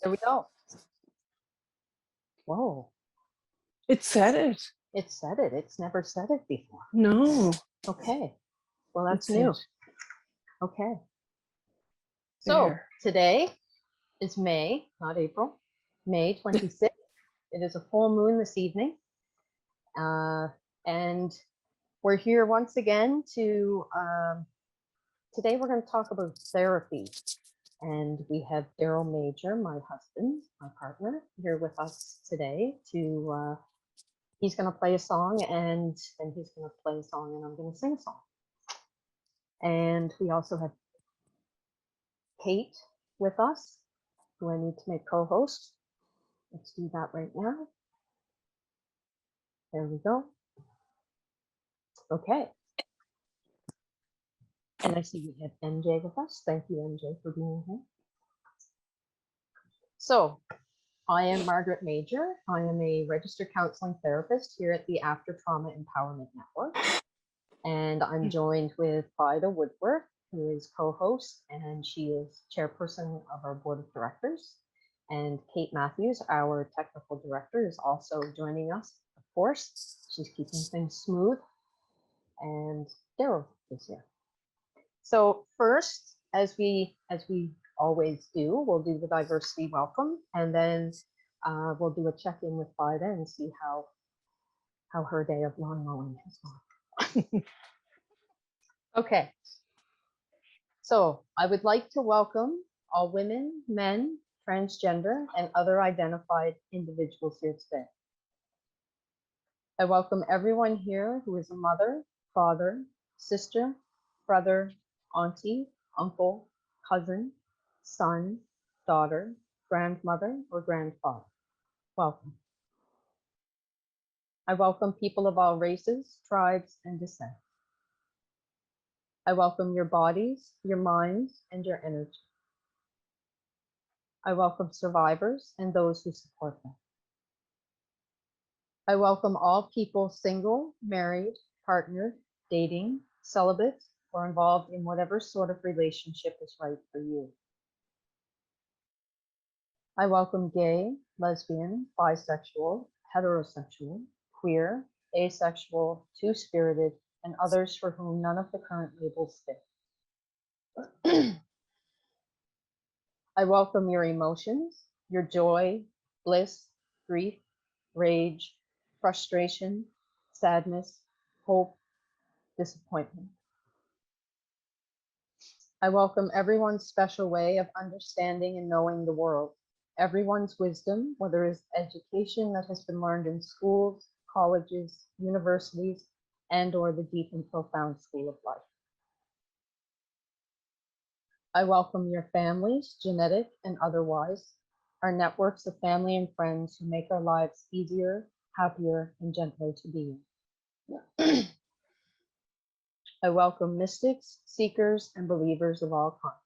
There we go. Whoa. It said it. It said it. It's never said it before. No. Okay. Well, that's It new. said Okay. So there. today is May, not April, May 26th. It is a full moon this evening. And we're here once again to, today we're going to talk about therapy. And we have Darrell Mauger, my husband, my partner, here with us today to, he's going to play a song and then he's going to play a song and I'm going to sing a song. And we also have Kate with us, who I need to make co-host. Let's do that right now. There we go. Okay. And I see we have MJ with us. Thank you, MJ, for being here. So I am Margaret Mauger. I am a registered counseling therapist here at the After Trauma Empowerment Network. And I'm joined with Vida Woodward, who is co-host, and she is chairperson of our board of directors. And Kate Matthews, our technical director, is also joining us, of course. She's keeping things smooth. And Darrell is here. So first, as we always do, we'll do the diversity welcome, and then we'll do a check-in with Vida and see how her day of lawn mowing has gone. Okay. So I would like to welcome all women, men, transgender, and other identified individuals here today. I welcome everyone here who is a mother, father, sister, brother, auntie, uncle, cousin, son, daughter, grandmother, or grandfather. Welcome. I welcome people of all races, tribes, and descent. I welcome your bodies, your minds, and your energy. I welcome survivors and those who support them. I welcome all people single, married, partnered, dating, celibate, or involved in whatever sort of relationship is right for you. I welcome gay, lesbian, bisexual, heterosexual, queer, asexual, two-spirited, and others for whom none of the current labels fit. I welcome your emotions, your joy, bliss, grief, rage, frustration, sadness, hope, disappointment. I welcome everyone's special way of understanding and knowing the world, everyone's wisdom, whether it's education that has been learned in schools, colleges, universities, and/or the deep and profound school of life. I welcome your families, genetic and otherwise, our networks of family and friends who make our lives easier, happier, and gentler to be in. I welcome mystics, seekers, and believers of all kinds.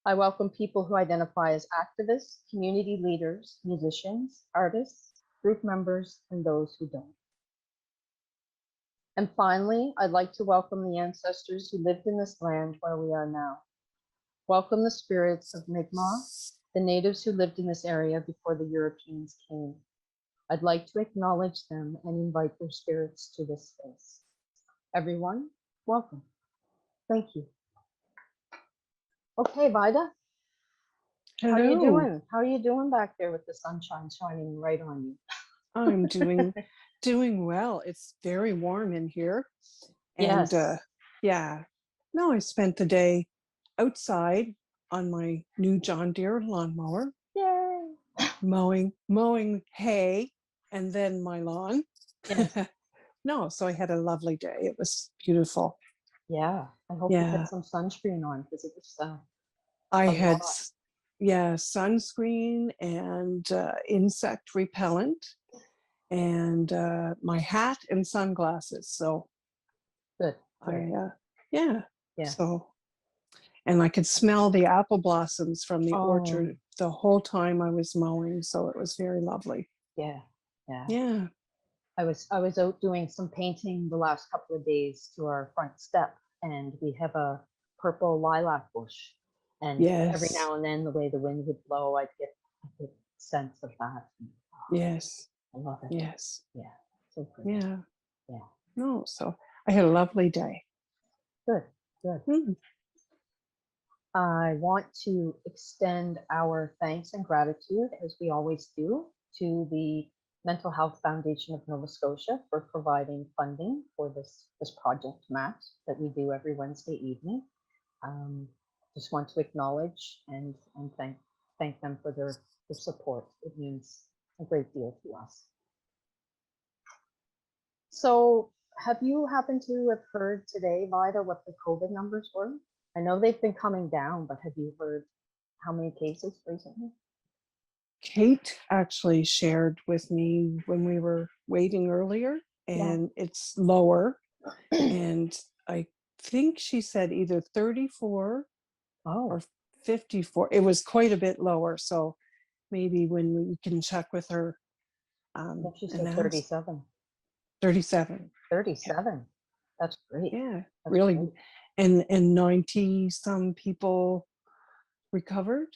I welcome people who identify as activists, community leaders, musicians, artists, group members, and those who don't. And finally, I'd like to welcome the ancestors who lived in this land where we are now. Welcome the spirits of Mi'kmaq, the natives who lived in this area before the Europeans came. I'd like to acknowledge them and invite their spirits to this space. Everyone, welcome. Thank you. Okay, Vida. Hello. How are you doing? How are you doing back there with the sunshine shining right on you? I'm doing well. It's very warm in here. And Yes. yeah. No, I spent the day outside on my new John Deere lawnmower. Yay. Mowing hay and then my lawn. Yes. No, so I had a lovely day. It was beautiful. Yeah. I hope you had some sunscreen on because it was I had sunscreen and insect repellent and my hat and sunglasses. So good. Yeah. So, and I could smell the apple blossoms from the orchard the whole time I was mowing. So it was very lovely. Yeah. I was out doing some painting the last couple of days to our front step, and we have a purple lilac bush, And every Yes. now and then, the way the wind would blow, I'd get a sense of that. Yes. I love it. Yes. Yeah. So pretty. Yeah. Yeah. No, so I had a lovely day. Good. Good. Mm. I want to extend our thanks and gratitude, as we always do, to the Mental Health Foundation of Nova Scotia for providing funding for this project, MAAT, that we do every Wednesday evening. Just want to acknowledge and thank them for their support. It means a great deal to us. So have you happened to have heard today, Vida, what the COVID numbers were? I know they've been coming down, but have you heard how many cases recently? Kate actually shared with me when we were waiting earlier, and it's lower. And I think she said either 34 or 54. It was quite a bit lower. So maybe when we can check with her. She said 37. 37. 37. Yeah. That's great. Yeah, That's really. Great. And 90 some people recovered,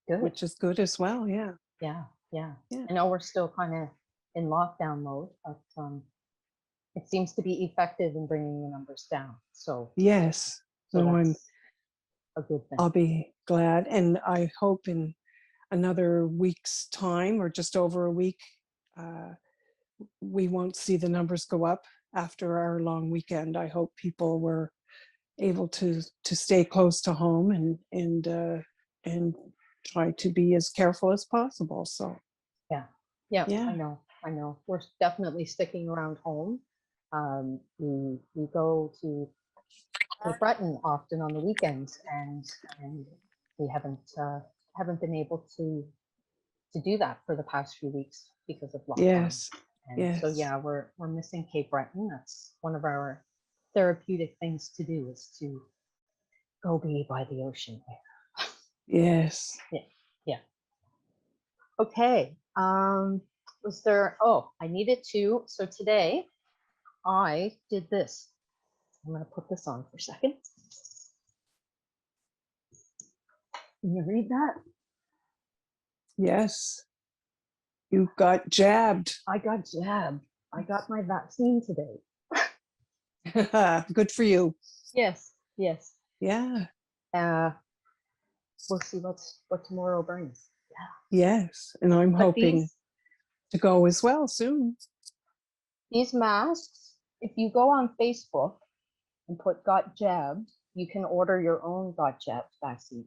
good. Which is good as well. Yeah. Yeah. Yeah. I know we're still kind of in lockdown mode, but it seems to be effective in bringing the numbers down. So yes, so I'm a good thing. I'll be glad, and I hope in another week's time, or just over a week, we won't see the numbers go up after our long weekend. I hope people were able to stay close to home and try to be as careful as possible. So yeah. I know we're definitely sticking around home. We go to Cape Breton often on the weekends, and we haven't been able to do that for the past few weeks because of lockdown. yes. And Yes. so yeah, we're missing Cape Breton. That's one of our therapeutic things to do, is to go be by the ocean there. Yes. Yeah. Okay. Was there, I needed to, so today I did this. I'm gonna put this on for a second. Can you read that? Yes. You got jabbed. I got jabbed. I got my vaccine today. Good for you. Yes. Yeah. We'll see what tomorrow brings. Yes. And I'm hoping to go as well soon. These masks, if you go on Facebook and put "got jabbed," you can order your own "got jabbed" vaccine.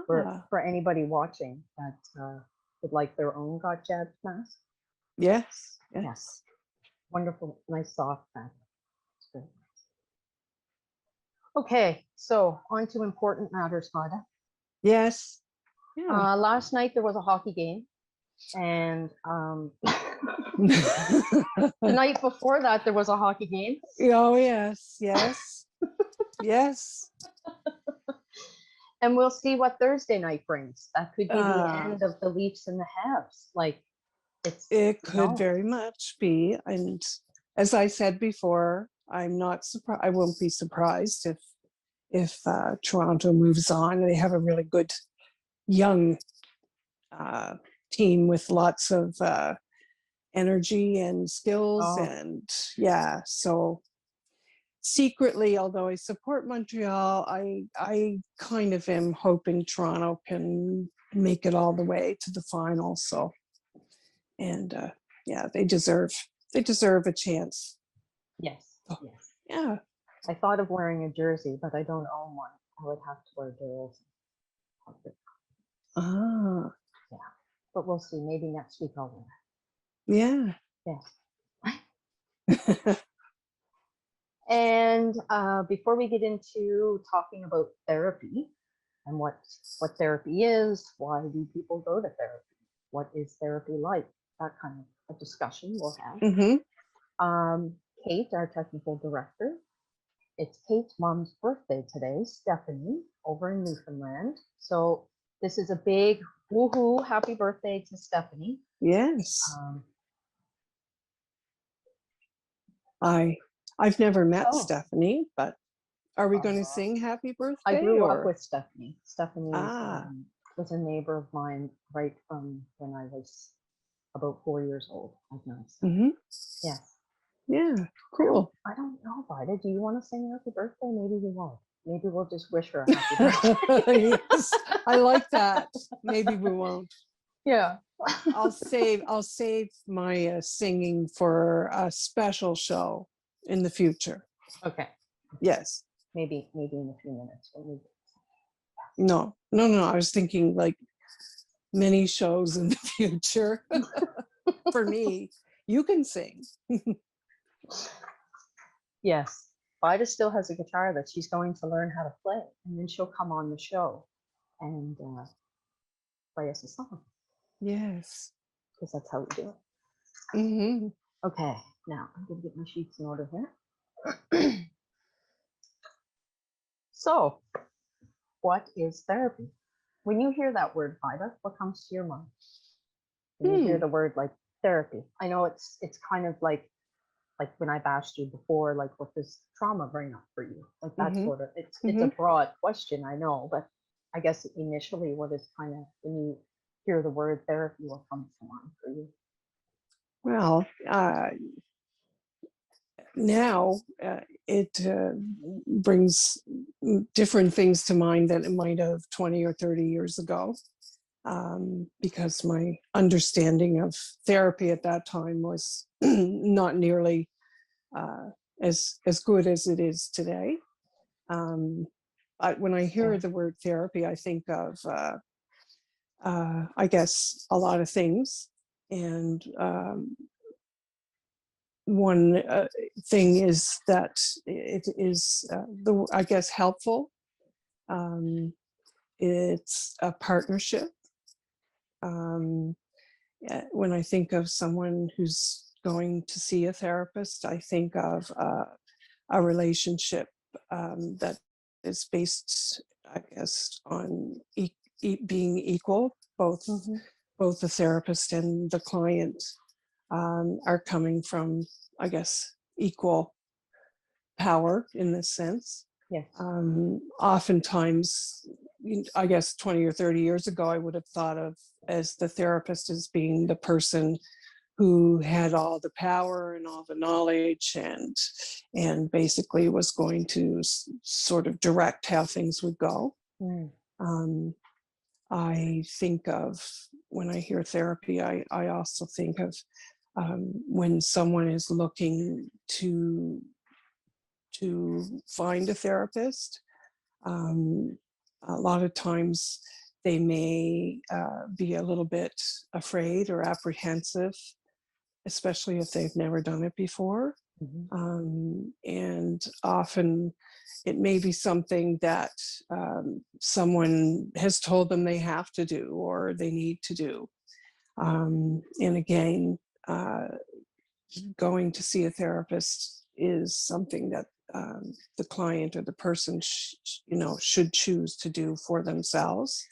For anybody watching that would like their own "got jabbed" mask. Yes. Wonderful, nice soft fabric. It's good. Okay, so on to important matters, Vida. Yes. Yeah. Last night there was a hockey game, and the night before that there was a hockey game. Oh yes. Yes. And we'll see what Thursday night brings. That could be the end of the Leafs and the Habs. It could very much be. And as I said before, I'm not surprised. I won't be surprised if Toronto moves on. They have a really good young team with lots of energy and skills. And so secretly, although I support Montreal, I kind of am hoping Toronto can make it all the way to the final. So, and they deserve a chance. Yes. Yeah. I thought of wearing a jersey, but I don't own one. I would have to wear Darrell's. Yeah, but we'll see. Maybe next week I'll wear it. Yeah. And before we get into talking about therapy and what therapy is, why do people go to therapy? What is therapy like? That kind of a discussion we'll have. Mm-hmm. Kate, our technical director, it's Kate's mom's birthday today, Stephanie, over in Newfoundland. So this is a big woohoo, happy birthday to Stephanie. Yes. I've never met Stephanie, but Are we going to sing happy I birthday? grew up Or with Stephanie. Stephanie ah, was a neighbor of mine right from when I was about 4 years old. I've known Stephanie. mhm. Yes. Yeah, cool. I don't know, Vida. Do you want to sing happy birthday? Maybe you won't. Maybe we'll just wish her a happy birthday. Yes, I like that. Maybe we won't. Yeah. I'll save my singing for a special show in the future. Okay. Yes. Maybe in a few minutes. When we... No. I was thinking like many shows in the future. For me, you can sing. Yes. Vida still has a guitar that she's going to learn how to play, and then she'll come on the show and play us a song. Yes. Because that's how we do it. Mm-hmm. Okay, now I'm going to get my sheets in order here. So, what is therapy? When you hear that word, Vida, what comes to your mind? When you hear the word like therapy, I know it's kind of like when I bashed you before, like what does trauma bring up for you? Like that sort of, it's a broad question, I know, but I guess initially what is kind of, when you hear the word therapy, what comes to mind for you? Well, now it brings different things to mind than it might have 20 or 30 years ago, because my understanding of therapy at that time was not nearly as good as it is today. When I hear the word therapy, I think of, I guess, a lot of things. And one thing is that it is, I guess, helpful. It's a partnership. When I think of someone who's going to see a therapist, I think of a relationship that is based, I guess, on being equal. Both the therapist and the client are coming from, I guess, equal power in this sense. Yes. Oftentimes, I guess 20 or 30 years ago, I would have thought of as the therapist as being the person who had all the power and all the knowledge and basically was going to sort of direct how things would go. I think of, when I hear therapy, I also think of when someone is looking to find a therapist. A lot of times they may be a little bit afraid or apprehensive, especially if they've never done it before. And often it may be something that someone has told them they have to do or they need to do. And again, going to see a therapist is something that the client or the person should choose to do for themselves.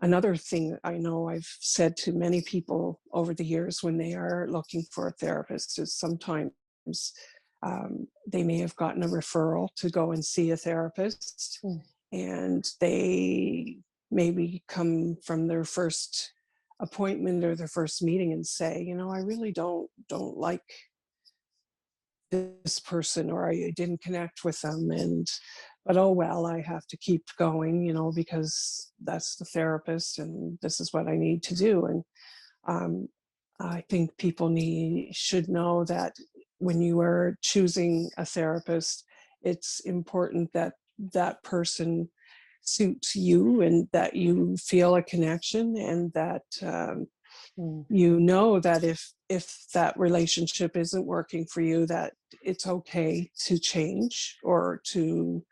Another thing I know I've said to many people over the years when they are looking for a therapist is sometimes they may have gotten a referral to go and see a therapist, and they maybe come from their first appointment or their first meeting and say, I really don't like this person, or I didn't connect with them, but oh well, I have to keep going, because that's the therapist and this is what I need to do. And I think people should know that when you are choosing a therapist, it's important that that person suits you and that you feel a connection, and that that if that relationship isn't working for you, that it's okay to change or to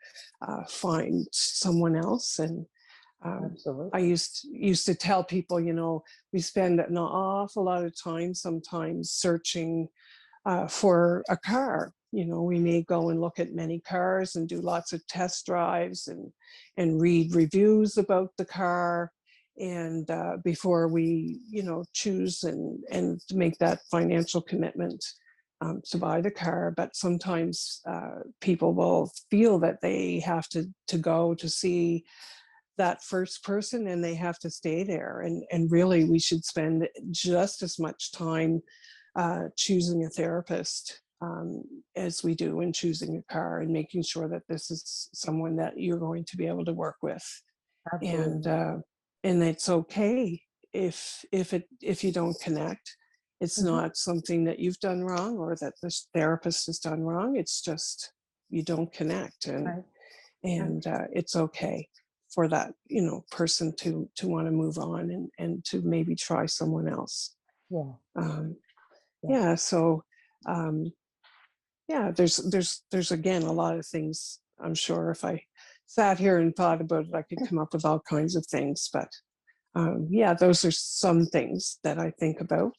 find someone else. And I used to tell people, we spend an awful lot of time sometimes searching for a car. We may go and look at many cars and do lots of test drives and read reviews about the car, and before we choose and make that financial commitment. to buy the car, but sometimes people will feel that they have to go to see that first person and they have to stay there. And really, we should spend just as much time choosing a therapist as we do in choosing a car, and making sure that this is someone that you're going to be able to work with. Absolutely. And it's okay if you don't connect. It's Mhm. not something that you've done wrong or that this therapist has done wrong. It's just you don't connect, and Right. it's okay for that person to want to move on and to maybe try someone else. Yeah. Um, Yeah. yeah. So yeah, there's again a lot of things. I'm sure if I sat here and thought about it, I could come up with all kinds of things. But yeah, those are some things that I think about.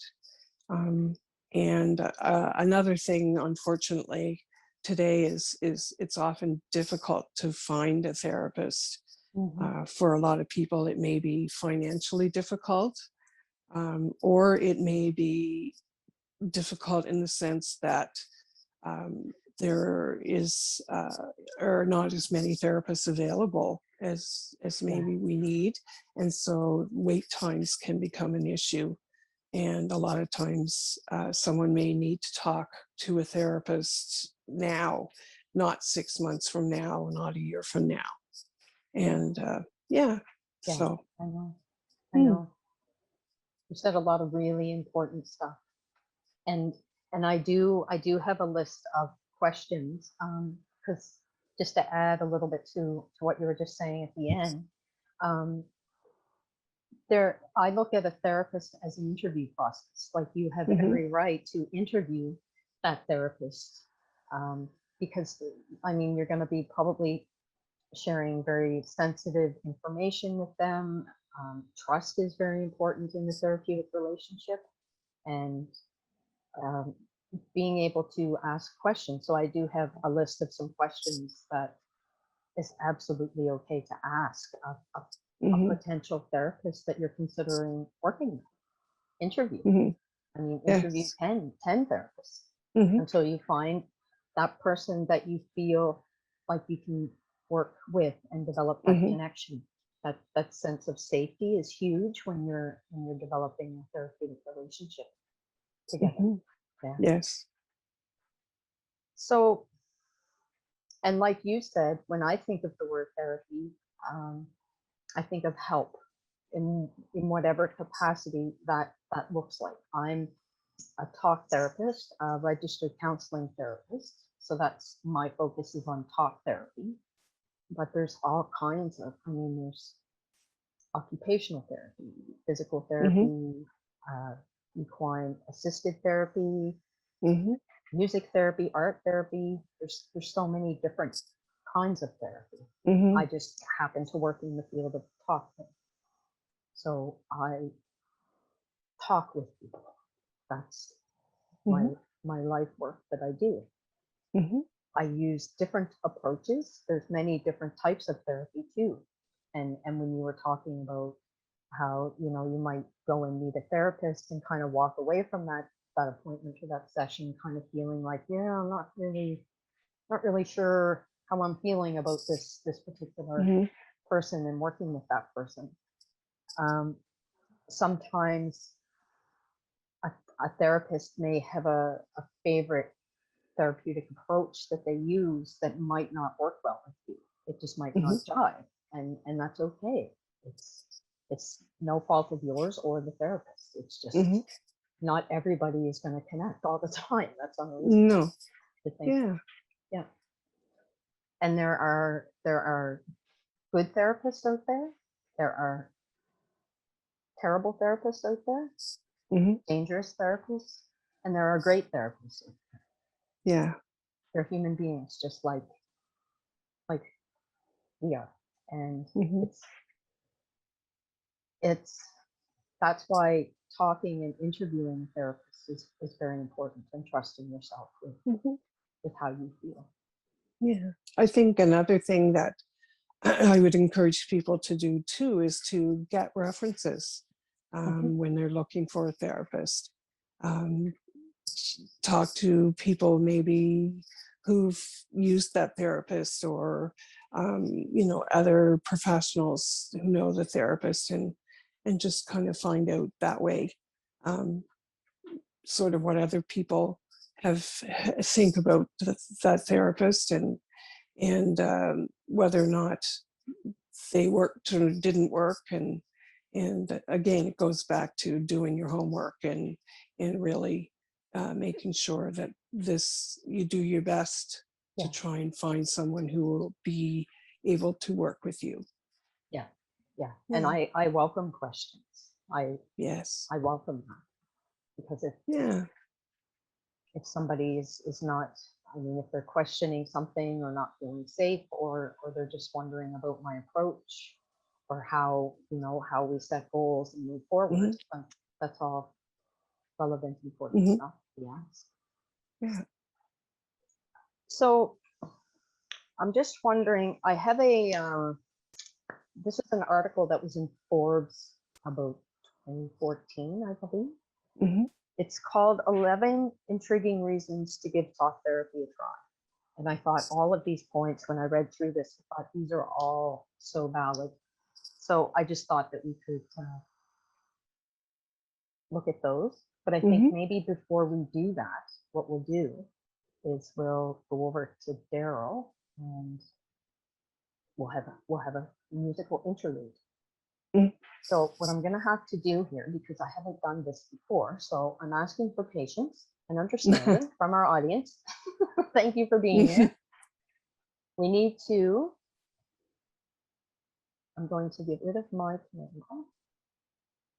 Um, and another thing, unfortunately, today is it's often difficult to find a therapist. Mhm. For a lot of people, it may be financially difficult, or it may be difficult in the sense that um, there are not as many therapists available as Yeah. maybe we need, and so wait times can become an issue. And a lot of times, someone may need to talk to a therapist now, not 6 months from now, not a year from now. Yeah. And yeah, Yeah. so I know. I mm, know. You said a lot of really important stuff. And I do have a list of questions, because just to add a little bit to what you were just saying at the end, um, I look at a therapist as an interview process. Like, you have mhm, every right to interview that therapist, because I mean, you're going to be probably sharing very sensitive information with them. Trust is very important in the therapeutic relationship, and um, being able to ask questions. So I do have a list of some questions that is absolutely okay to ask a mhm, potential therapist that you're considering working with. Interview. mhm, I mean, interview yes, 10 therapists mhm, until you find that person that you feel like you can work with and develop that mhm, connection. That sense of safety is huge when you're developing a therapeutic relationship together. mhm, Yeah. yes, So, and like you said, when I think of the word therapy, um, I think of help in whatever capacity that looks like. I'm a talk therapist, a registered counseling therapist. So that's my focus is on talk therapy. But there's all kinds of, I mean, there's occupational therapy, physical mhm, therapy, equine assisted therapy, mhm, music therapy, art therapy. There's so many different kinds of therapy. mhm, I just happen to work in the field of talk therapy. So I talk with people. That's mhm, my life work that I do. mhm, I use different approaches. There's many different types of therapy too. And when you were talking about how, you might go and meet a therapist and kind of walk away from that appointment or that session kind of feeling like, yeah, I'm not really sure how I'm feeling about this particular mhm, person and working with that person. Um, Sometimes a, a therapist may have a favorite therapeutic approach that they use that might not work well with you. It just might mhm, not jive, and that's okay. It's it's no fault of yours or the therapist. It's just mhm. not everybody is going to connect all the time. That's unreasonable No, to think that. yeah, Yeah, and there are good therapists out there. There are terrible therapists out there, mhm, dangerous therapists, and there are great therapists. yeah, They're human beings, just like we are, and mhm, it's it's that's why talking and interviewing therapists is very important, and trusting yourself mhm, with how you feel. yeah. I think another thing that I would encourage people to do too is to get references Mhm. when they're looking for a therapist. Um, talk to people maybe who've used that therapist, or other professionals who know the therapist, and just kind of find out that way, sort of what other people think about that therapist, and whether or not they worked or didn't work. And again, it goes back to doing your homework, and really making sure that you do your best to Yeah. try and find someone who will be able to work with you. Yeah. And Yeah. I welcome questions. Yes. I welcome that, because Yeah. if somebody is not, I mean, if they're questioning something or not feeling safe, or they're just wondering about my approach, or how we set goals and move forward, that's all relevant, important Hmm. stuff to be asked. Yeah. So I'm just wondering, I have this is an article that was in Forbes about 2014, I believe. Hmm. It's called 11 Intriguing Reasons to Give Talk Therapy a Try. And I thought all of these points, when I read through this, I thought these are all so valid. So I just thought that we could look at those. But I think Hmm. maybe before we do that, what we'll do is we'll go over to Darrell, and we'll have a musical interlude. Mm. So what I'm going to have to do here, because I haven't done this before, so I'm asking for patience and understanding from our audience. Thank you for being here. We need to, I'm going to get rid of my camera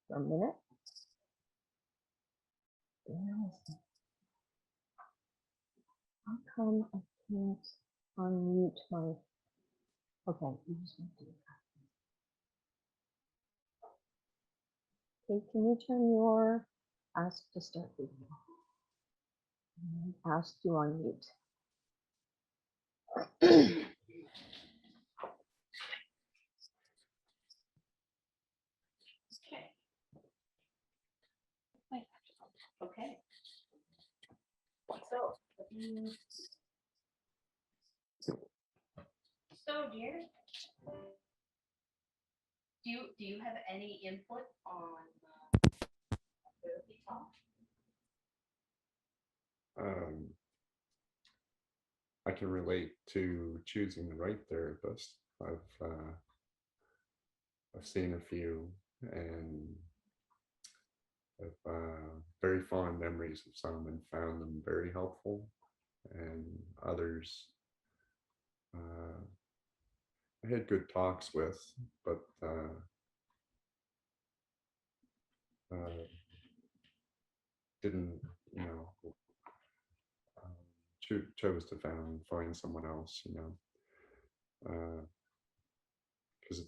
for a minute. How come I can't unmute my, okay, you just want to do that. Okay, can you turn your ask to start video? Ask to unmute. Okay. So dear, do you have any input on therapy talk? I can relate to choosing the right therapist. I've seen a few, and I've very fond memories of some, and found them very helpful, and others I had good talks with, but didn't, chose to find someone else, because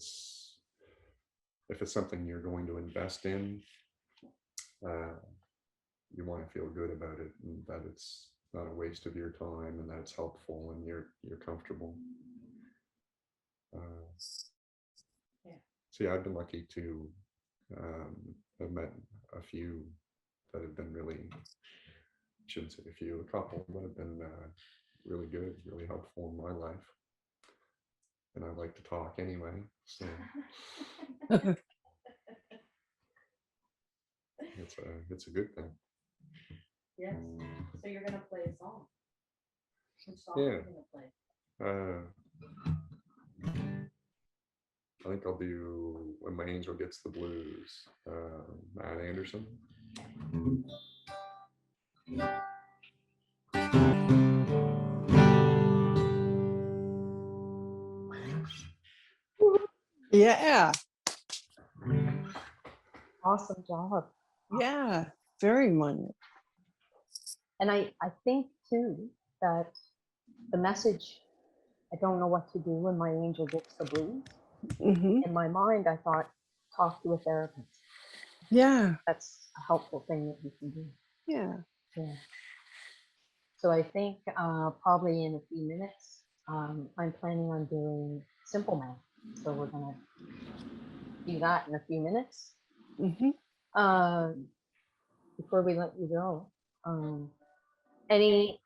if it's something you're going to invest in, you want to feel good about it, and that it's not a waste of your time, and that it's helpful, and you're comfortable. See, I've been lucky to have met a few that have been really, I shouldn't say a few, a couple that have been really good, really helpful in my life. And I like to talk anyway, so it's a good thing. Yes. So you're gonna play a song. Which song Yeah. are you gonna play? I think I'll do When My Angel Gets the Blues, Matt Anderson. Yeah. Awesome job. Yeah. Very much. And I think too that the message, I don't know what to do when my angel gets the blues. Hmm. In my mind, I thought, talk to a therapist. Yeah. That's a helpful thing that you can do. Yeah. Yeah. So I think probably in a few minutes, I'm planning on doing simple math. So we're gonna do that in a few minutes. Hmm. Before we let you go, Any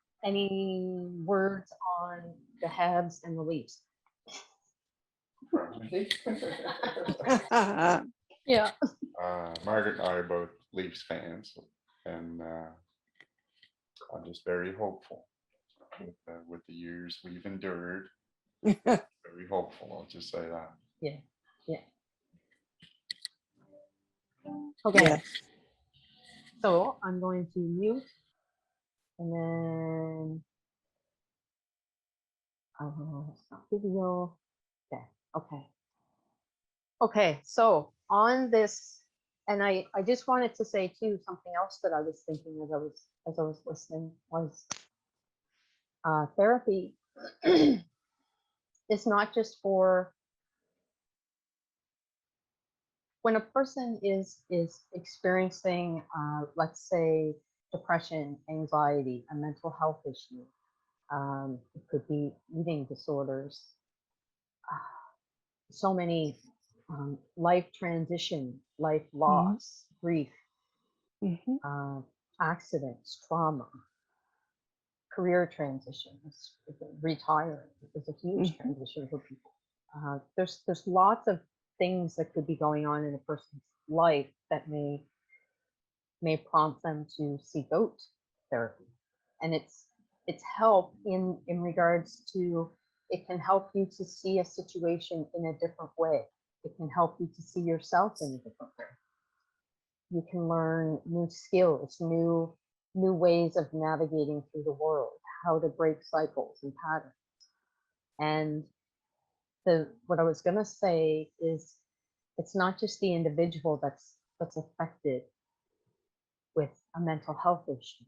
words on the haves and the leaves? Yeah. Margaret and I are both Leafs fans, and I'm just very hopeful with the years we've endured. Very hopeful, I'll just say that. Yeah. Yeah. Okay. Yeah. So I'm going to mute, and then I will stop video. Okay. Okay. Okay. So on this, and I just wanted to say too something else that I was thinking as I was listening was therapy is not just for when a person is experiencing, let's say, depression, anxiety, a mental health issue. It could be eating disorders. So many life transition, life loss, grief, accidents, trauma, career transitions, retiring is a huge transition for people. There's lots of things that could be going on in a person's life that may prompt them to seek out therapy, and it's help in regards to, it can help you to see a situation in a different way. It can help you to see yourself in a different way. You can learn new skills, new ways of navigating through the world, how to break cycles and patterns. And what I was going to say is, it's not just the individual that's affected with a mental health issue.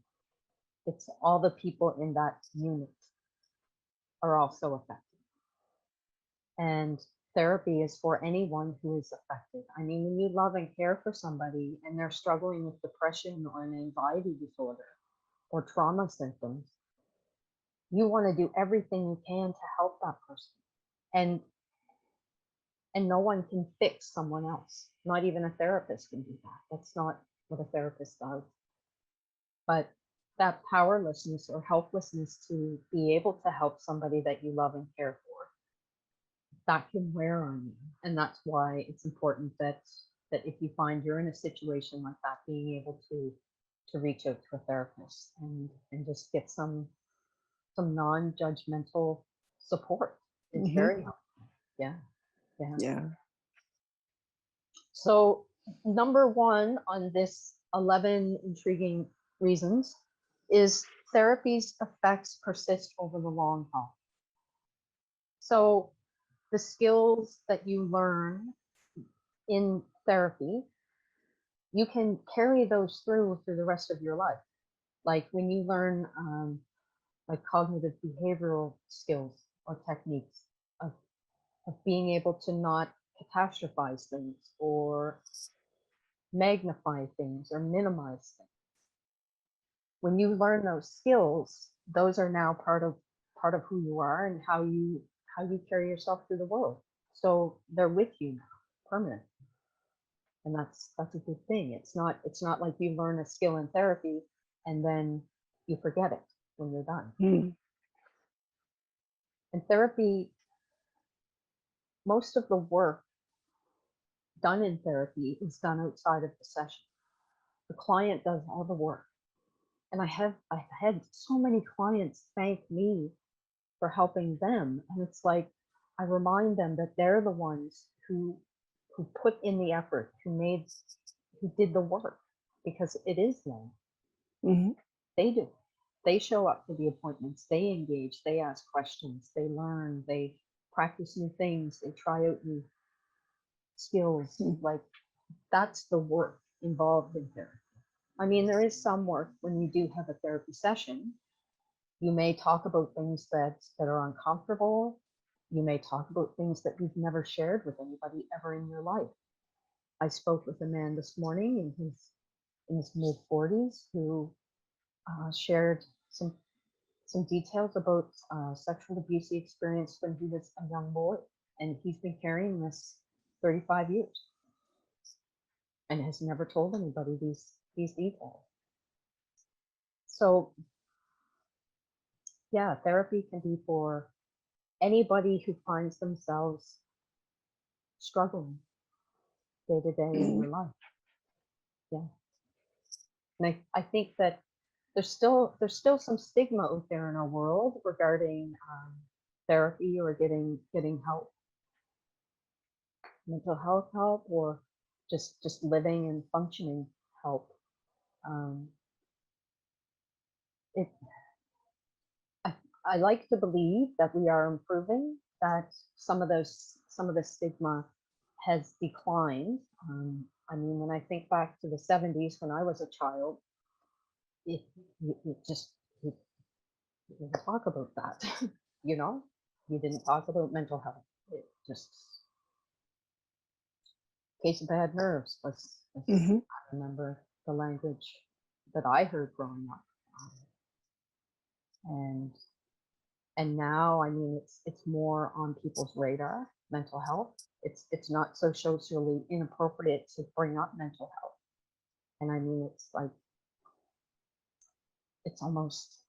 It's all the people in that unit are also affected. And therapy is for anyone who is affected. I mean, when you love and care for somebody and they're struggling with depression or an anxiety disorder or trauma symptoms, you want to do everything you can to help that person. And no one can fix someone else. Not even a therapist can do that. That's not what a therapist does. But that powerlessness or helplessness to be able to help somebody that you love and care for, that can wear on you. And that's why it's important that if you find you're in a situation like that, being able to reach out to a therapist and just get some non-judgmental support is very helpful. Yeah. Yeah. So number one on this 11 intriguing reasons is therapy's effects persist over the long haul. So the skills that you learn in therapy, you can carry those through the rest of your life. Like when you learn like cognitive behavioral skills or techniques of being able to not catastrophize things or magnify things or minimize things. When you learn those skills, those are now part of who you are and how you carry yourself through the world. So they're with you now, permanent. And that's a good thing. It's not like you learn a skill in therapy and then you forget it when you're done. In therapy, most of the work done in therapy is done outside of the session. The client does all the work. And I've had so many clients thank me for helping them. And it's like, I remind them that they're the ones who put in the effort, who did the work, because it is them. They do. They show up for the appointments, they engage, they ask questions, they learn, they practice new things, they try out new skills. Like, that's the work involved in therapy. I mean, there is some work when you do have a therapy session. You may talk about things that are uncomfortable. You may talk about things that you've never shared with anybody ever in your life. I spoke with a man this morning in his mid-40s who shared some details about sexual abuse he experienced when he was a young boy, and he's been carrying this 35 years and has never told anybody these details. So yeah, therapy can be for anybody who finds themselves struggling day to day in their life. Yeah. And I think that there's still some stigma out there in our world regarding therapy or getting help, mental health help, or just living and functioning help. Um, it I, I like to believe that we are improving, that some of the stigma has declined. I mean, when I think back to the 70s when I was a child, it, it just you didn't talk about that. you know, you didn't talk about mental health. It just case of bad nerves was Hmm. I remember the language that I heard growing up, and now I mean it's more on people's radar. Mental health. It's not so socially inappropriate to bring up mental health, and I mean it's like it's almost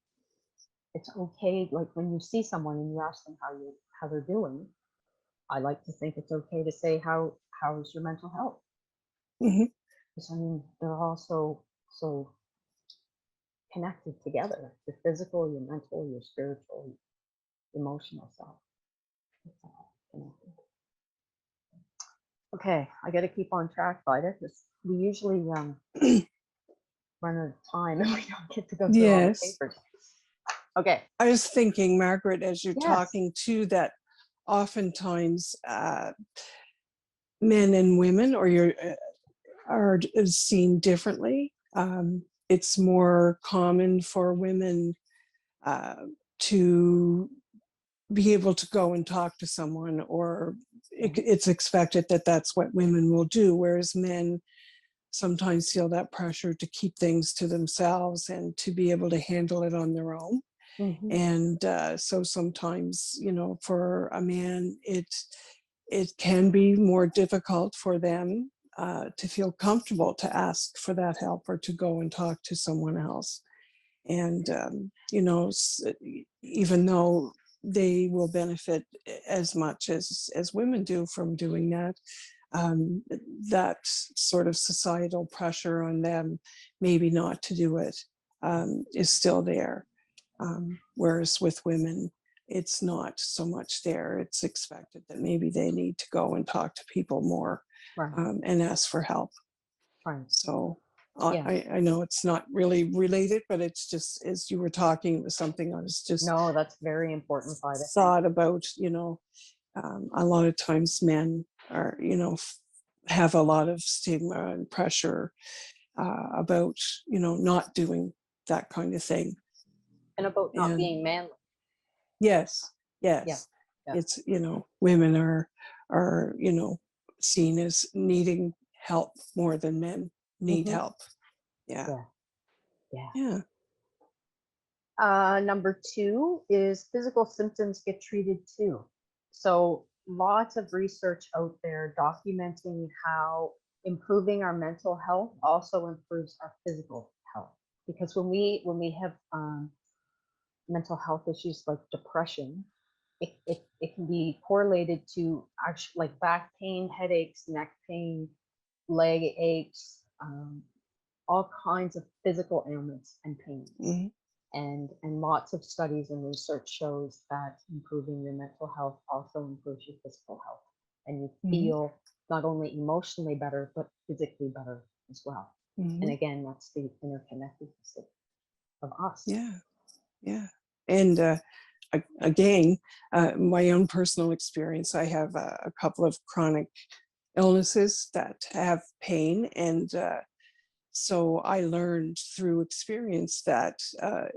it's okay. Like when you see someone and you ask them how they're doing, I like to think it's okay to say how's your mental health, Hmm. because I mean they're all so connected together. Your physical, your mental, your spiritual, emotional self. It's all connected. Okay, I got to keep on track, Vida, because we usually run out of time and we don't get to go through all the Yes. papers. Okay. I was thinking, Margaret, as you're Yes. talking too, that oftentimes men and women are seen differently. It's more common for women to be able to go and talk to someone, or it's expected that that's what women will do, whereas men sometimes feel that pressure to keep things to themselves and to be able to handle it on their own. Mm-hmm. And so sometimes, for a man, it can be more difficult for them to feel comfortable to ask for that help or to go and talk to someone else. And even though they will benefit as much as women do from doing that, that sort of societal pressure on them maybe not to do it is still there. Whereas with women, it's not so much there. It's expected that maybe they need to go and talk to people more Right. and ask for help. Right. So Yeah. I know it's not really related, but it's just, as you were talking, it was something I was just No, that's very important, Vida. thought about, a lot of times men are, have a lot of stigma and pressure about, not doing that kind of thing. And about not And being manly. yes, Yeah. yes, Yeah. it's, women are, seen as needing help more than men need Mm-hmm. help. Yeah. Yeah. Yeah. Number 2 is physical symptoms get treated too. So lots of research out there documenting how improving our mental health also improves our physical health. Because when we have mental health issues like depression, it can be correlated to actually like back pain, headaches, neck pain, leg aches, all kinds of physical ailments and pains. Mm-hmm. And lots of studies and research shows that improving your mental health also improves your physical health, and you feel not only emotionally better but physically better as well. Mm-hmm. And again, that's the interconnectedness of us. Yeah. Yeah. And again, my own personal experience, I have a couple of chronic illnesses that have pain. And so I learned through experience that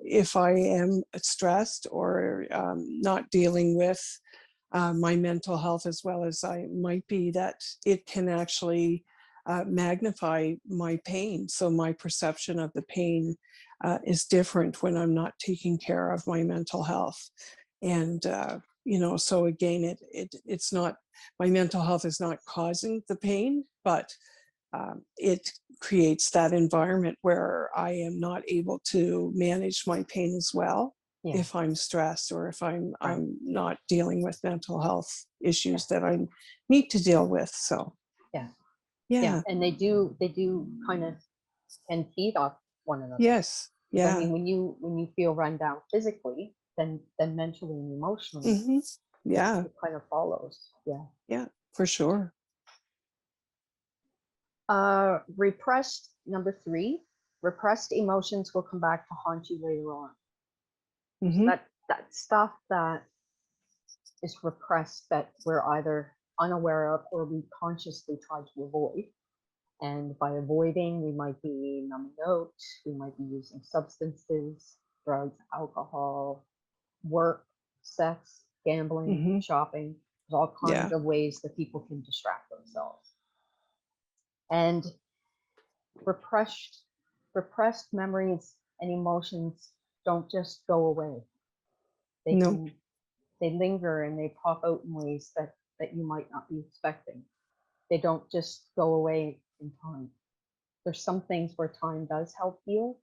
if I am stressed or not dealing with my mental health as well as I might be, that it can actually magnify my pain. So my perception of the pain is different when I'm not taking care of my mental health. And so again, it's not, my mental health is not causing the pain, but it creates that environment where I am not able to manage my pain as well Yeah. if I'm stressed or if I'm Right. not dealing with mental health issues that I need to deal with. So Yeah. yeah. And they do kind of can feed off one another. Yes. 'Cause I Yeah. mean, when you feel run down physically, then mentally and emotionally, Hmm. Yeah. it kind of follows. Yeah. Yeah, for sure. Repressed, number 3, repressed emotions will come back to haunt you later on. So Hmm. that stuff that is repressed that we're either unaware of or we consciously try to avoid. And by avoiding, we might be numbing out, we might be using substances, drugs, alcohol, work, sex, gambling, Hmm. shopping. There's all Yeah. kinds of ways that people can distract themselves. And repressed memories and emotions don't just go away. They No. can they linger and they pop out in ways that you might not be expecting. They don't just go away in time. There's some things where time does help heal,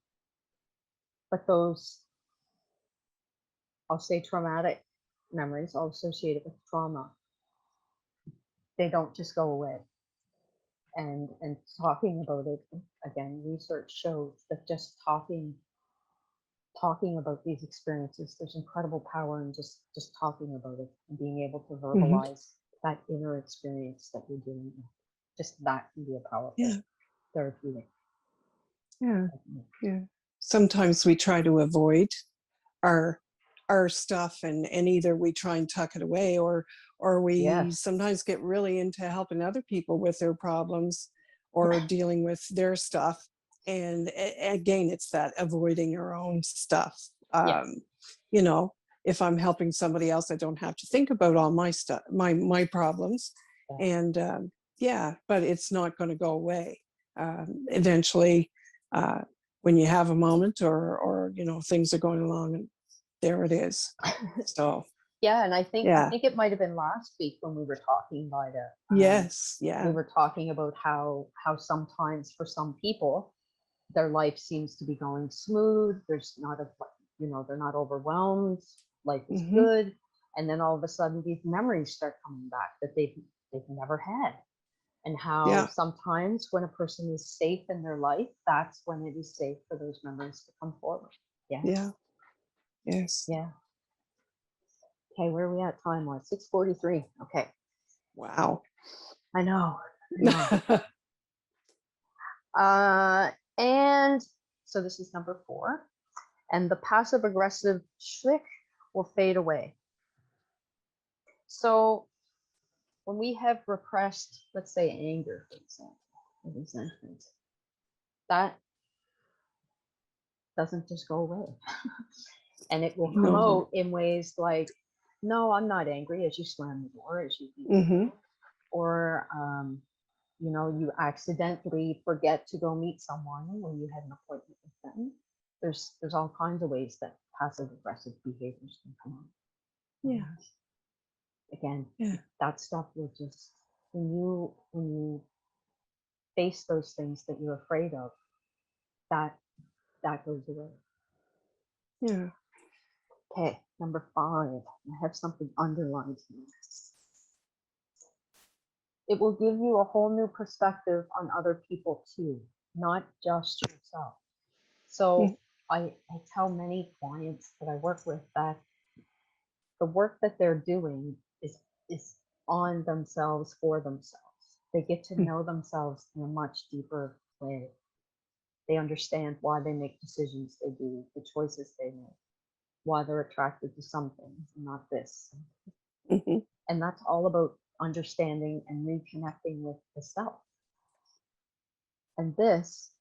but those, I'll say, traumatic memories all associated with trauma, they don't just go away. And talking about it, again, research shows that just talking about these experiences, there's incredible power in just talking about it and being able to Hmm. verbalize that inner experience that you're dealing with. Just that can be a powerful Yeah. therapeutic. Yeah. Yeah. Sometimes we try to avoid our stuff and either we try and tuck it away or we Yes. sometimes get really into helping other people with their problems or dealing with their stuff. And again, it's that avoiding our own stuff. Yes. You know, if I'm helping somebody else, I don't have to think about all my stuff, my problems. Yeah. And yeah, but it's not going to go away. Eventually, when you have a moment or you know things are going along, and there it is. So Yeah, and I yeah. think it might have been last week when we were talking about it. Yes. We Yeah. were talking about how sometimes for some people their life seems to be going smooth. There's not a, they're not overwhelmed. Life is Hmm. good, and then all of a sudden these memories start coming back that they've never had. And how Yeah. sometimes when a person is safe in their life, that's when it is safe for those memories to come forward. Yeah. Yeah. Yes. Yeah. Okay, where are we at time-wise? 6:43. Okay. Wow. I know. And so this is number 4. And the passive aggressive shtick will fade away. So when we have repressed, let's say, anger, for example, or resentment, that doesn't just go away. And it will come No. out in ways like, no, I'm not angry, as you slam the door, as you beat the Hmm. door. Or you accidentally forget to go meet someone when you had an appointment with them. There's all kinds of ways that passive aggressive behaviors can come on. Yeah. Again, Yeah. that stuff will just, when you face those things that you're afraid of, that goes away. Yeah. Okay, number 5. I have something underlined here. It will give you a whole new perspective on other people too, not just yourself. So I tell many clients that I work with that the work that they're doing is on themselves for themselves. They get to know themselves in a much deeper way. They understand why they make decisions they do, the choices they make, why they're attracted to some things and not this. Hmm. And that's all about understanding and reconnecting with the self. And this,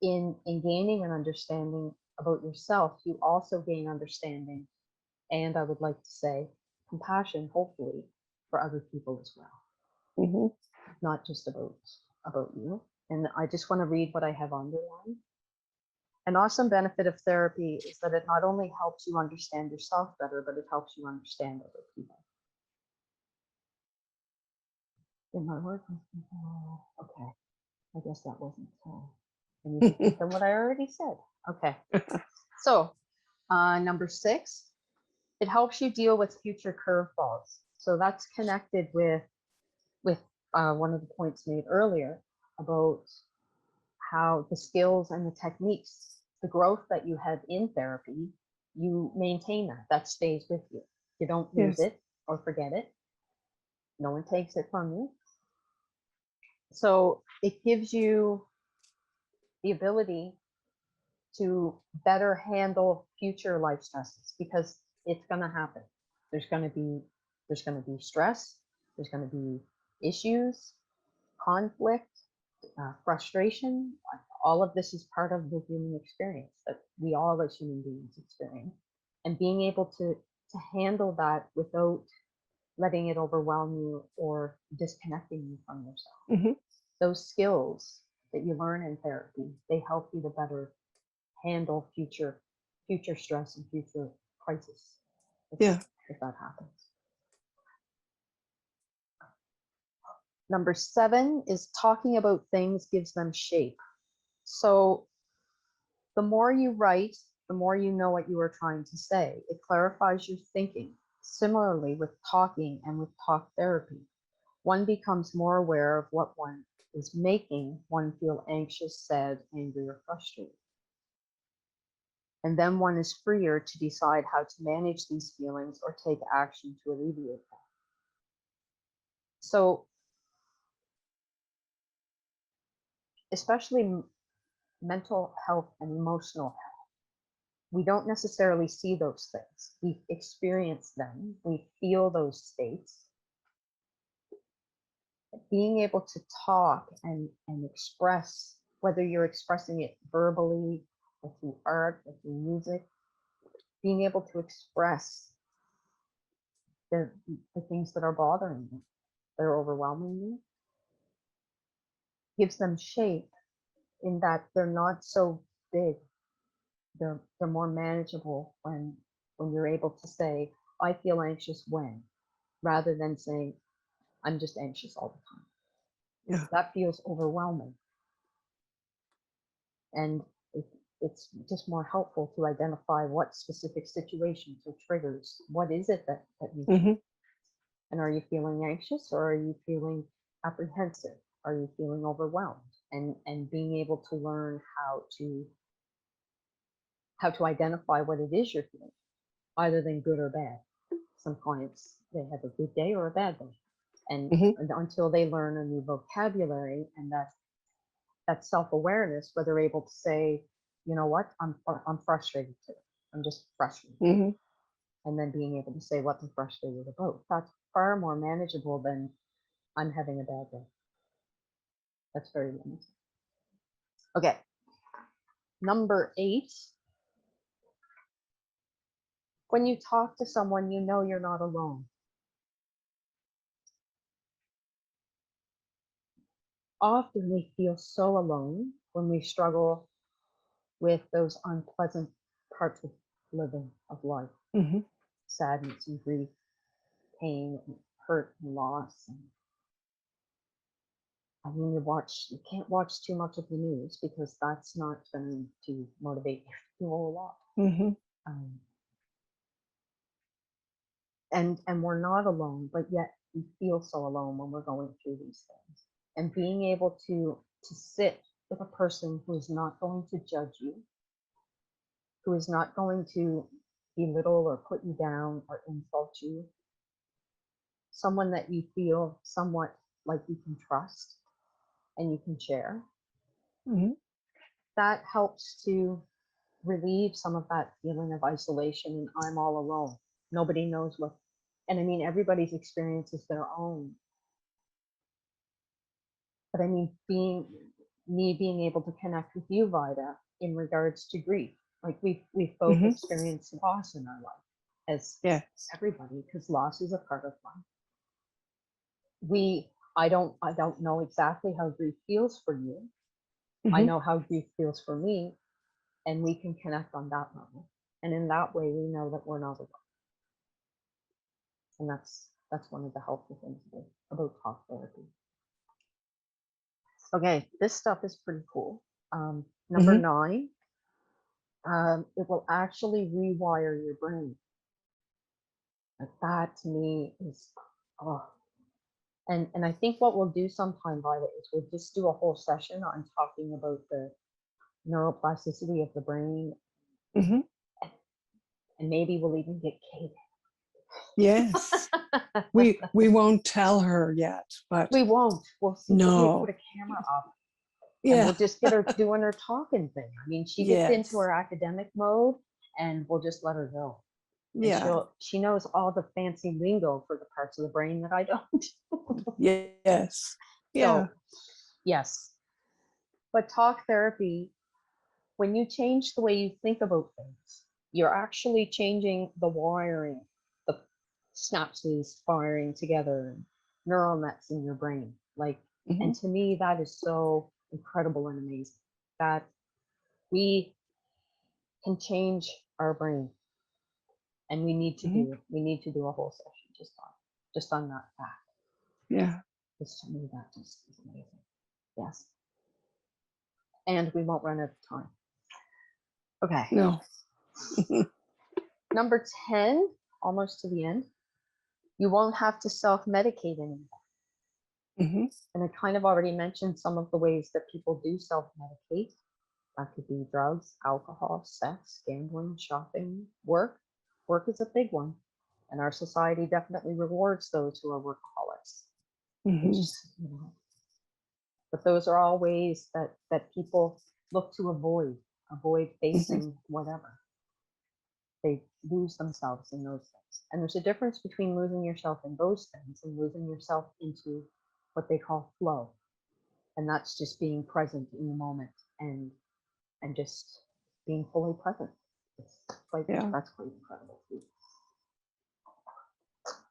in gaining an understanding about yourself, you also gain understanding, and I would like to say compassion, hopefully, for other people as well. Hmm. Not just about you. And I just want to read what I have underlined. An awesome benefit of therapy is that it not only helps you understand yourself better, but it helps you understand other people. In my work with people, okay. I guess that wasn't anything from what I already said. Okay. So number 6, it helps you deal with future curveballs. So that's connected with one of the points made earlier about how the skills and the techniques, the growth that you have in therapy, you maintain that stays with you. You don't lose Yes. it or forget it. No one takes it from you. So it gives you the ability to better handle future life stresses, because it's going to happen. There's going to be stress. There's going to be issues, conflict, frustration. All of this is part of the human experience that we all as human beings experience. And being able to handle that without letting it overwhelm you or disconnecting you from yourself. Mm-hmm. Those skills that you learn in therapy, they help you to better handle future stress and future crisis. Yeah. If that happens. Number 7 is talking about things gives them shape. So the more you write, the more you know what you are trying to say. It clarifies your thinking. Similarly with talking and with talk therapy, one becomes more aware of what one is making one feel anxious, sad, angry, or frustrated. And then one is freer to decide how to manage these feelings or take action to alleviate them. So, especially mental health and emotional health, we don't necessarily see those things. We experience them, we feel those states. Being able to talk and express, whether you're expressing it verbally or through art or through music, being able to express the things that are bothering you, that are overwhelming you, gives them shape in that they're not so big. They're more manageable when you're able to say, I feel anxious when, rather than saying, I'm just anxious all the time. Yeah. That feels overwhelming. And it's just more helpful to identify what specific situations or triggers, what is it that you feel? Mm-hmm. And are you feeling anxious, or are you feeling apprehensive? Are you feeling overwhelmed? And being able to learn how to identify what it is you're feeling, either than good or bad. Some clients, they have a good day or a bad day. And until they learn a new vocabulary and that self-awareness, where they're able to say, you know what, I'm frustrated today. I'm just frustrated. Mm-hmm. And then being able to say what they're frustrated about. That's far more manageable than I'm having a bad day. That's very limited. Okay. Number 8. When you talk to someone, you know you're not alone. Often we feel so alone when we struggle with those unpleasant parts of living, of life. Mm-hmm. Sadness and grief, pain and hurt and loss. And I mean, you can't watch too much of the news, because that's not going to motivate you to do a whole lot. Mm-hmm. And we're not alone, but yet we feel so alone when we're going through these things. And being able to sit with a person who is not going to judge you, who is not going to belittle or put you down or insult you, someone that you feel somewhat like you can trust and you can share, Mm-hmm. that helps to relieve some of that feeling of isolation and I'm all alone. Nobody knows what, and I mean, everybody's experience is their own. But I mean, being able to connect with you, Vida, in regards to grief, like we've both Mm-hmm. experienced loss in our life, as Yes. everybody, because loss is a part of life. I don't know exactly how grief feels for you. I Mm-hmm. know how grief feels for me, and we can connect on that level. And in that way, we know that we're not alone. And that's one of the helpful things about talk therapy. Okay, this stuff is pretty cool. Number Mhm. 9, it will actually rewire your brain. Like that to me is, oh, and I think what we'll do sometime, Violet, is we'll just do a whole session on talking about the neuroplasticity of the brain, Mhm. and maybe we'll even get Kate. Yes. We won't tell her yet, but We won't. We'll secretly put no. a camera up, and we'll Yeah. just get her doing her talking thing. I mean, she gets into Yes. her academic mode, and we'll just let her go. And Yeah. she knows all the fancy lingo for the parts of the brain that I don't. Yes. Yeah. So, yes. But talk therapy, when you change the way you think about things, you're actually changing the wiring, the synapses firing together, neural nets in your brain. Like, and Mhm. to me, that is so incredible and amazing that we can change our brain, and Mhm. we need to do a whole session just on that fact. Yeah. Because to me, that just is amazing. Yes. And we won't run out of time. Okay. No. Number 10, almost to the end. You won't have to self-medicate anymore. Mhm. And I kind of already mentioned some of the ways that people do self-medicate. That could be drugs, alcohol, sex, gambling, shopping, work. Work is a big one. And our society definitely rewards those who are workaholics. Which Mhm. is, but those are all ways that people look to avoid Mhm. facing whatever. They lose themselves in those things. And there's a difference between losing yourself in those things and losing yourself into what they call flow. And that's just being present in the moment and just being fully present. It's quite Yeah. that's quite incredible too.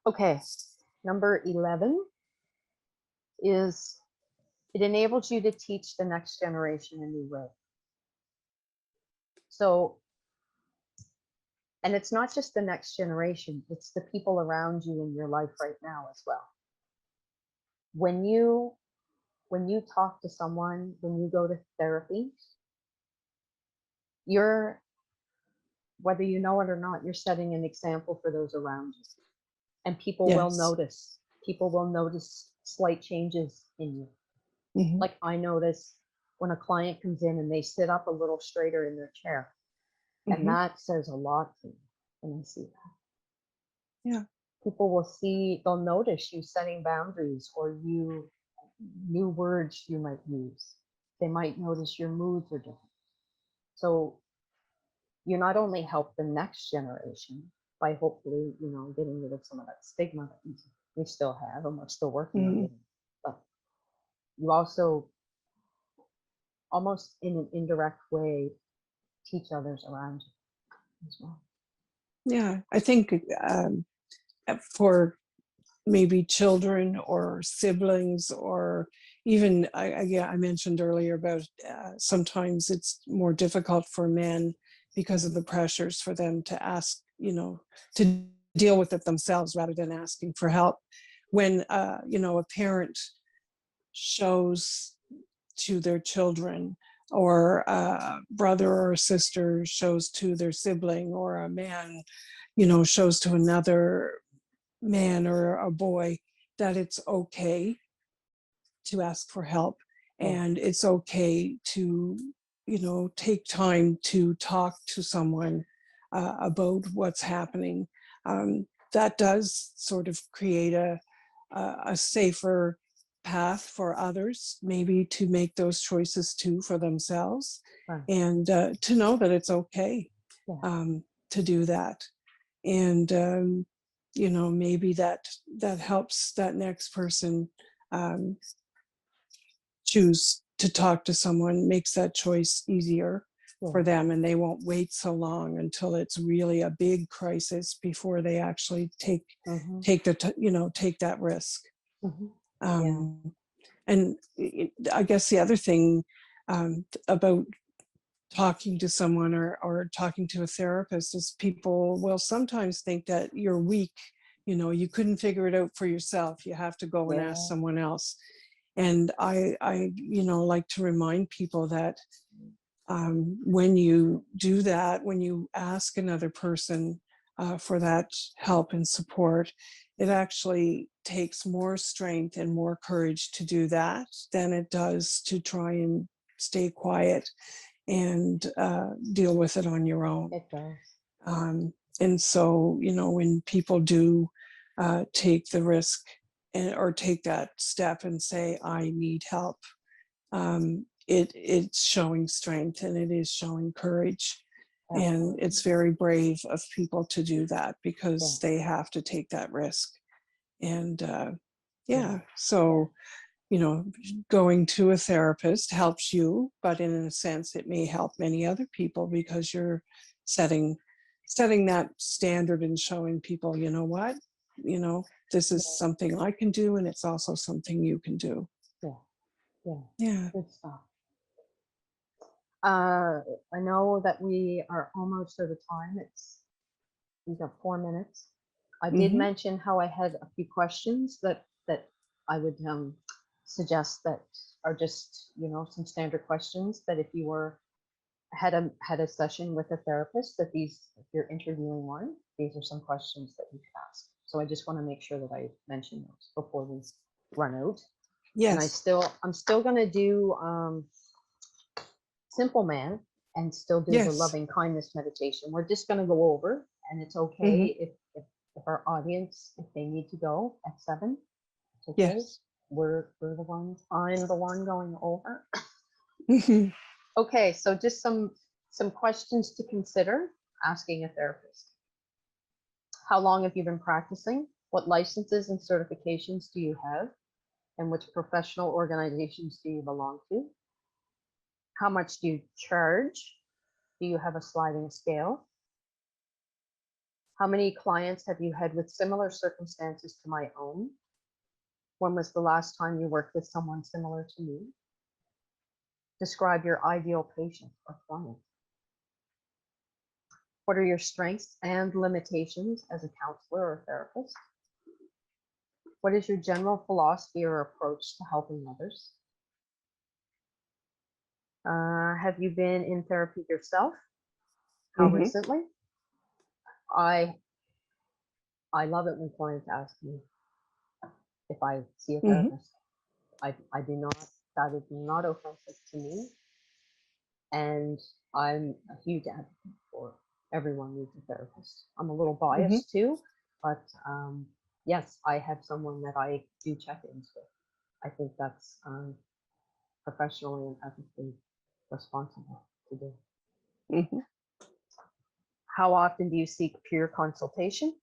Okay, number 11 is it enables you to teach the next generation a new way. So, and it's not just the next generation, it's the people around you in your life right now as well. When you talk to someone, when you go to therapy, you're, whether you know it or not, you're setting an example for those around you. And people will Yes. notice. People will notice slight changes in you. Mhm. Like I notice when a client comes in and they sit up a little straighter in their chair. And Mhm. that says a lot to me when I see that. Yeah. People will see, they'll notice you setting boundaries or you new words you might use. They might notice your moods are different. So you not only help the next generation by hopefully, getting rid of some of that stigma that we still have and we're still working on Mhm. getting, but you also almost in an indirect way teach others around you as well. Yeah. I think for maybe children or siblings or even yeah, I mentioned earlier about sometimes it's more difficult for men because of Mhm. the pressures for them to ask, to deal with it themselves rather than asking for help. When a parent shows to their children, or a brother or a sister shows to their sibling, or a man shows to another man or a boy, that it's okay to ask for help, Yeah. and it's okay to take time to talk to someone about what's happening. That does sort of create a safer path for others, maybe to make those choices too for themselves, Right. and to know that it's okay Yeah. to do that. And maybe that helps that next person um, choose to talk to someone, makes that choice easier for Yeah. them, and they won't wait so long until it's really a big crisis before they actually Mm-hmm. take that risk. Mm-hmm. Yeah. um, and I guess the other thing about talking to someone, or talking to a therapist, is people will sometimes think that you're weak, you couldn't figure it out for yourself, you have to go and ask Yeah. someone else. And I like to remind people that when you do that, when you ask another person for that help and support, it actually takes more strength and more courage to do that than it does to try and stay quiet and deal with it on your own. It does. And so, when people do take the risk or take that step and say, I need help, it's showing strength and it is showing courage. And it's very brave of people to do that because they have to take that risk. And so, going to a therapist helps you, but in a sense, it may help many other people because you're setting that standard and showing people, what, this is something I can do, and it's also something you can do. Yeah. Good stuff. I know that we are almost out of time. We've got 4 minutes. I did mention how I had a few questions that I would suggest that are just some standard questions that if you had a session with a therapist, that if you're interviewing one, these are some questions that you could ask. So I just want to make sure that I mention those before we run out. Yes. And I'm still going to do Simple Man and still do the loving kindness meditation. We're just going to go over, and it's okay if our audience, if they need to go at 7, it's okay. Yes. We're the ones. I'm the one going over. Okay, so just some questions to consider asking a therapist. How long have you been practicing? What licenses and certifications do you have? And which professional organizations do you belong to? How much do you charge? Do you have a sliding scale? How many clients have you had with similar circumstances to my own? When was the last time you worked with someone similar to me? Describe your ideal patient or client. What are your strengths and limitations as a counselor or therapist? What is your general philosophy or approach to helping others? Have you been in therapy yourself? How recently? I love it when clients ask me if I see a therapist. I do not, that is not offensive to me. And I'm a huge advocate for everyone needs a therapist. I'm a little biased too, but yes, I have someone that I do check-ins with. I think that's professionally and ethically responsible to do. How often do you seek peer consultation?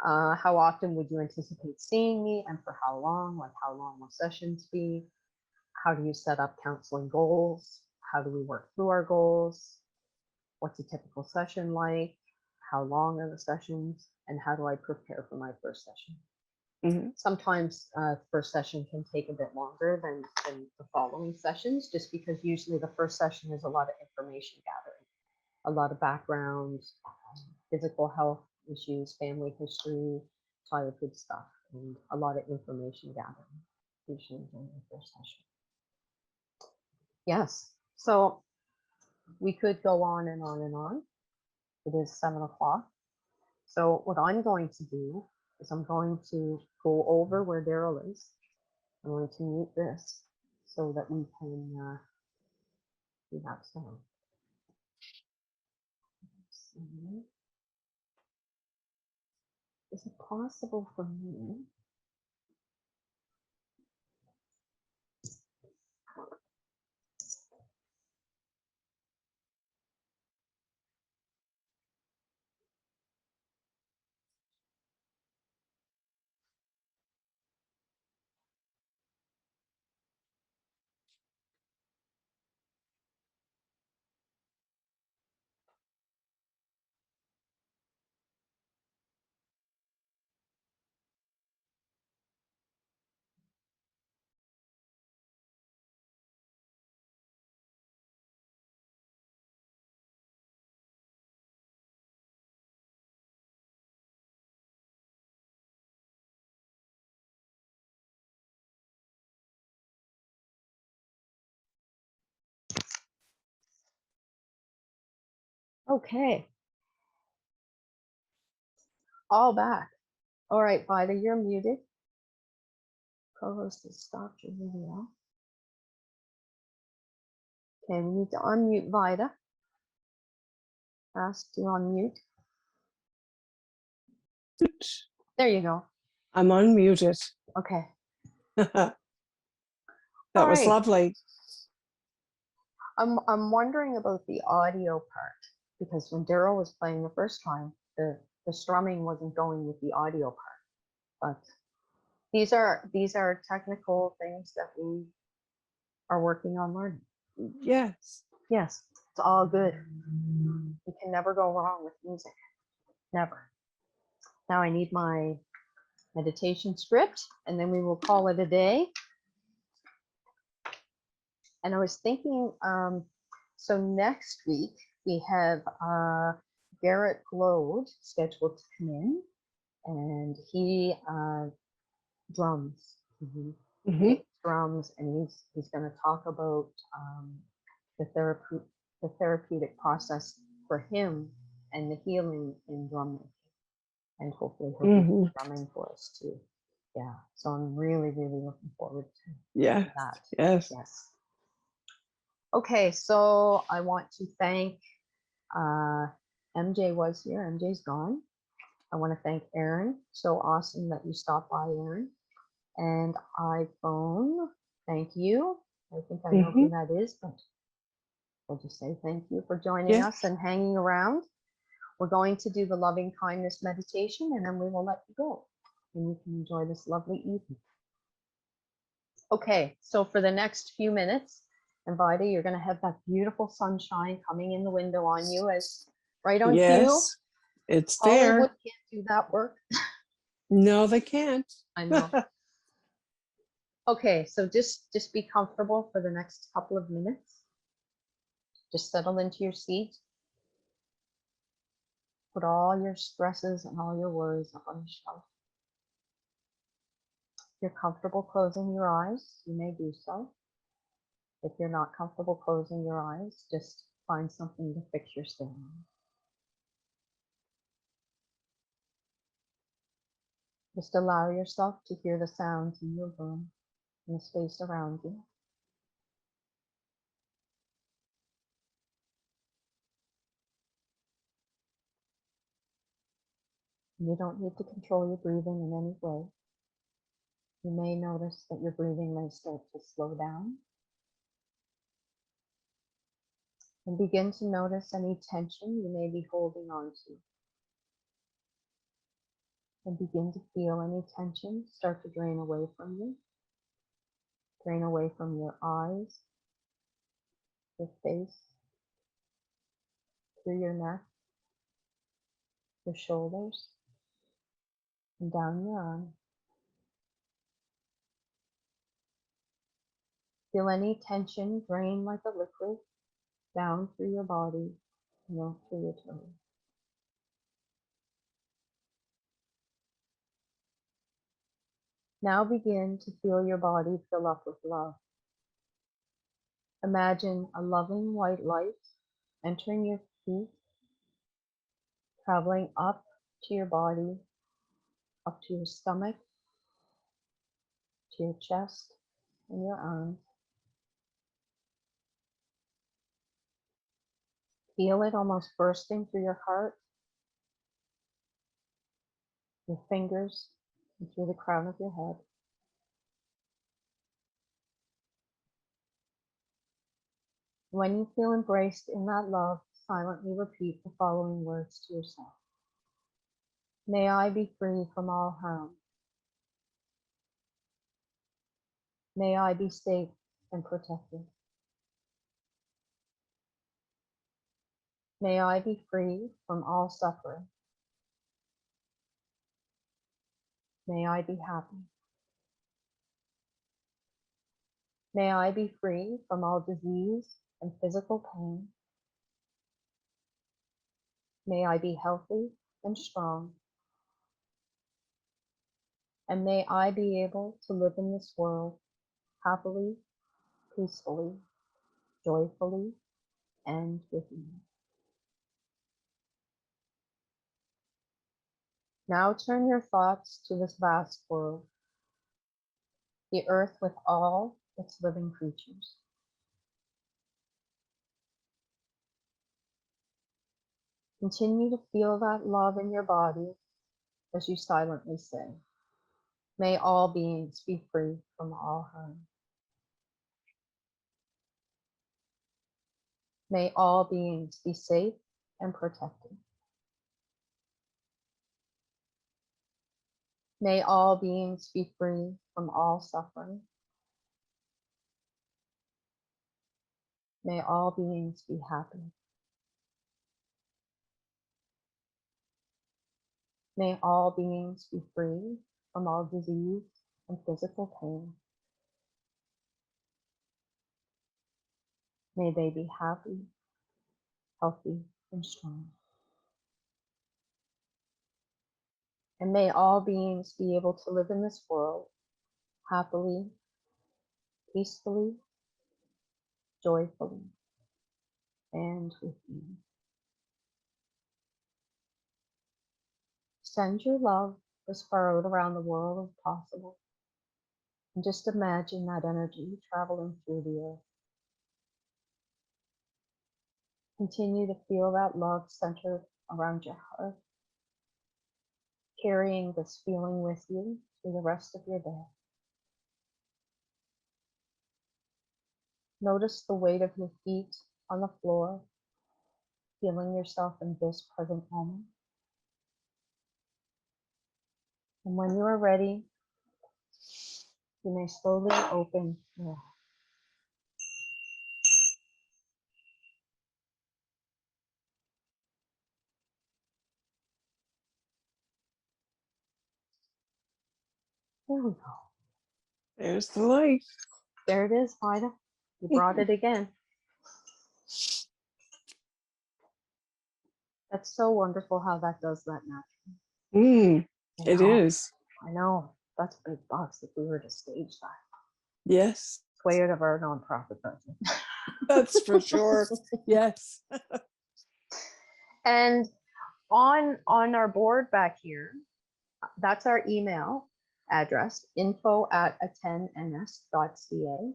How often would you anticipate seeing me, and for how long? Like, how long will sessions be? How do you set up counseling goals? How do we work through our goals? What's a typical session like? How long are the sessions? And how do I prepare for my first session? Sometimes first session can take a bit longer than the following sessions, just because usually the first session is a lot of information gathering, a lot of background, physical health issues, family history, childhood stuff, and a lot of information gathering usually during the first session. Yes, so we could go on and on and on. It is 7 o'clock. So what I'm going to do is I'm going to go over where Darrell is. I'm going to mute this so that we can do that sound. Is it possible for me? Okay. All back. All right, Vida, you're muted. Co-host has stopped your video. Okay, we need to unmute Vida. Ask to unmute. There you go. I'm unmuted. Okay. That All was right. lovely. I'm wondering about the audio part, because when Darrell was playing the first time, the strumming wasn't going with the audio part. But these are technical things that we are working on learning. Yes. Yes, it's all good. You can never go wrong with music. Never. Now I need my meditation script, and then we will call it a day. And I was thinking, so next week we have Garrett Glode scheduled to come in, and he drums. He makes drums, and he's going to talk about the therapeutic process for him and the healing in drumming, and hopefully he'll be drumming for us too. Yeah, so I'm really, really looking forward to that. Yes. Yes. Okay, so I want to thank MJ was here. MJ's gone. I want to thank Aaron. So awesome that you stopped by, Aaron. And iPhone, thank you. I think I know who that is, but I'll just say thank you for joining us and hanging around. We're going to do the loving kindness meditation, and then we will let you go, and you can enjoy this lovely evening. Okay, so for the next few minutes, and Vida, you're going to have that beautiful sunshine coming in the window on you, as right on cue. It's Hollywood there. can't do that work. No, they can't. I know. Okay, so just be comfortable for the next couple of minutes. Just settle into your seat. Put all your stresses and all your worries up on the shelf. If you're comfortable closing your eyes, you may do so. If you're not comfortable closing your eyes, just find something to fix your stare on. Just allow yourself to hear the sounds in your room and the space around you. You don't need to control your breathing in any way. You may notice that your breathing may start to slow down. And begin to notice any tension you may be holding on to. And begin to feel any tension start to drain away from you. Drain away from your eyes, your face, through your neck, your shoulders, and down your arm. Feel any tension drain like a liquid down through your body, through your toes. Now begin to feel your body fill up with love. Imagine a loving white light entering your feet, traveling up to your body, up to your stomach, to your chest and your arms. Feel it almost bursting through your heart, your fingers, and through the crown of your head. When you feel embraced in that love, silently repeat the following words to yourself. May I be free from all harm. May I be safe and protected. May I be free from all suffering. May I be happy. May I be free from all disease and physical pain. May I be healthy and strong. And may I be able to live in this world happily, peacefully, joyfully, and with ease. Now turn your thoughts to this vast world, the earth with all its living creatures. Continue to feel that love in your body as you silently say, may all beings be free from all harm. May all beings be safe and protected. May all beings be free from all suffering. May all beings be happy. May all beings be free from all disease and physical pain. May they be happy, healthy, and strong. And may all beings be able to live in this world happily, peacefully, joyfully, and with ease. Send your love as far out around the world as possible. And just imagine that energy traveling through the earth. Continue to feel that love centered around your heart, carrying this feeling with you through the rest of your day. Notice the weight of your feet on the floor, feeling yourself in this present moment. And when you are ready, you may slowly open your eyes. There we go. There's the light. There it is, Vida. You brought it again. That's so wonderful how that does that naturally. It know. is. I know. That's big bucks if we were to stage that. Yes, It's way out of our nonprofit budget. that's for sure. Yes. And on our board back here, that's our email address, info@attendns.ca.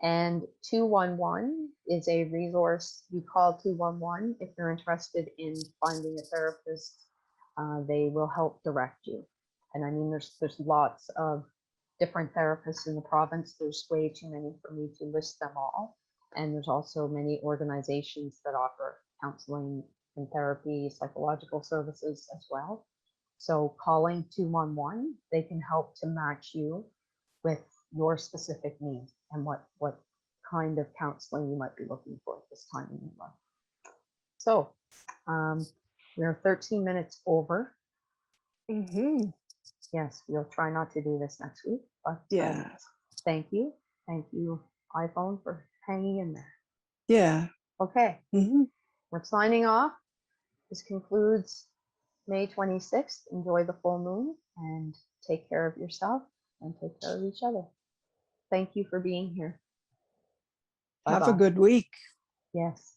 And 211 is a resource. You call 211 if you're interested in finding a therapist. They will help direct you. And I mean, there's lots of different therapists in the province. There's way too many for me to list them all. And there's also many organizations that offer counseling and therapy, psychological services as well. So calling 211, they can help to match you with your specific needs and what kind of counseling you might be looking for at this time in your life. So we're 13 minutes over. Yes, we'll try not to do this next week, but Yeah. Thank you, iPhone, for hanging in there. Yeah. Okay, we're signing off. This concludes May 26th. Enjoy the full moon and take care of yourself and take care of each other. Thank you for being here. Have a Bye-bye. good week. Yes.